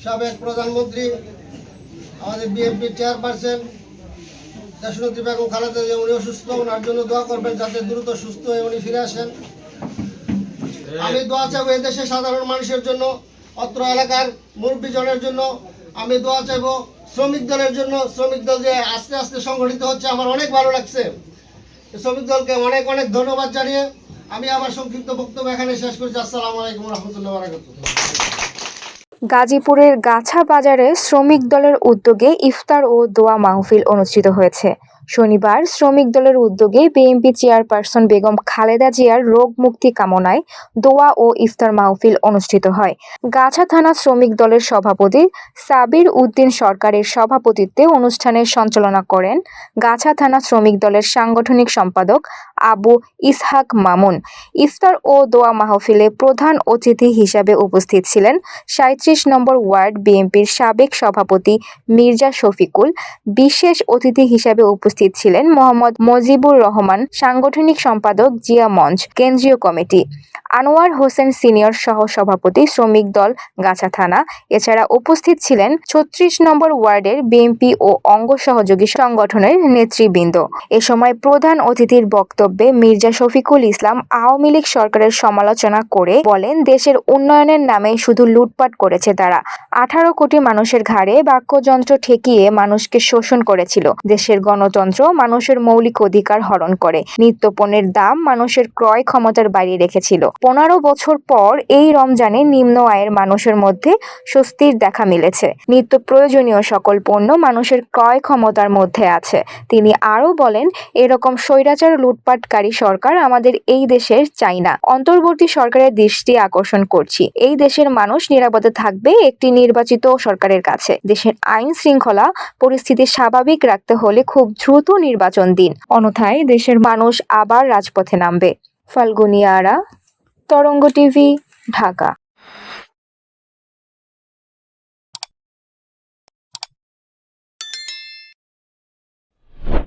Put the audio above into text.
সাবেক প্রধানমন্ত্রী আমাদের বিএনপি চেয়ারপারসন দেশনেত্রী বেগম খালেদা জিয়া উনি অসুস্থ, ওনার জন্য দোয়া করবেন যাতে দ্রুত সুস্থ হয়ে উনি ফিরে আসেন। আমি দোয়া চাইবো এই দেশের সাধারণ মানুষের জন্য, অত্র এলাকার মুরব্বীজনের জন্য। আমি দোয়া চাইবো শ্রমিক দলের জন্য। শ্রমিক দল যে আস্তে আস্তে সংগঠিত হচ্ছে আমার অনেক ভালো লাগছে। শ্রমিক দলকে অনেক অনেক ধন্যবাদ জানিয়ে আমি আমার সংক্ষিপ্ত বক্তব্য এখানে শেষ করছি। আসসালামু আলাইকুম রহমতুল্লাহ বারাকাতুহু। গাজীপুরের গাছা বাজারে শ্রমিক দলের উদ্যোগে ইফতার ও দোয়া মাহফিল অনুষ্ঠিত হয়েছে। শনিবার শ্রমিক দলের উদ্যোগে বিএনপি চেয়ারপারসন বেগম খালেদা জিয়ার রোগ মুক্তি কামনায় দোয়া ও ইফতার মাহফিল অনুষ্ঠিত হয়। গাছা থানা শ্রমিক দলের সভাপতি সাবির উদ্দিন সরকারের সভাপতিত্বে অনুষ্ঠানের সঞ্চালনা করেন গাছা থানা শ্রমিক দলের সাংগঠনিক সম্পাদক আবু ইসহাক মামুন। ইফতার ও দোয়া মাহফিলে প্রধান অতিথি হিসাবে উপস্থিত ছিলেন ৩৭ নম্বর ওয়ার্ড বিএনপির সাবেক সভাপতি মির্জা শফিকুল। বিশেষ অতিথি হিসাবে উপস্থিত ছিলেন মোহাম্মদ মজিবুর রহমান, সাংগঠনিক সম্পাদক জিয়া মঞ্চ, কেন্দ্রীয় কমিটি আনোয়ার হোসেন সিনিয়র সহ সভাপতি শ্রমিক দল গাছা থানা। এছাড়া উপস্থিত ছিলেন ৩৬ নম্বর ওয়ার্ডের বিএনপি ও অঙ্গ সহযোগী সংগঠনের নেতৃবৃন্দ। এ সময় প্রধান অতিথির বক্তব্যে মির্জা শফিকুল ইসলাম আওয়ামী লীগ সরকারের সমালোচনা করে বলেন, দেশের উন্নয়নের নামে শুধু লুটপাট করেছে তারা। 18 কোটি মানুষের ঘাড়ে বাক্যযন্ত্র ঠেকিয়ে মানুষকে শোষণ করেছিল। দেশের গণতন্ত্র মানুষের মৌলিক অধিকার হরণ করে নিত্যপণ্যের দাম মানুষের ক্রয় ক্ষমতার বাইরে রেখেছিল। 15 বছর পর এই রমজানে নিম্ন আয়ের মানুষের মধ্যে স্বস্তির দেখা মিলেছে। নিত্য প্রয়োজনীয় সকল পণ্য মানুষের ক্রয় ক্ষমতার মধ্যে আছে। তিনি আরও বলেন, এরকম স্বৈরাচার লুটপাটকারী সরকার আমাদের এই দেশের চাই না। অন্তর্বর্তী সরকারের দৃষ্টি আকর্ষণ করছি, এই দেশের মানুষ নিরাপদে থাকবে একটি নির্বাচিত সরকারের কাছে। দেশের আইন শৃঙ্খলা পরিস্থিতি স্বাভাবিক রাখতে হলে খুব দ্রুত নির্বাচন দিন, অন্যথায় দেশের মানুষ আবার রাজপথে নামবে। ফাল্গুনী আরা, তরঙ্গ টিভি, ঢাকা।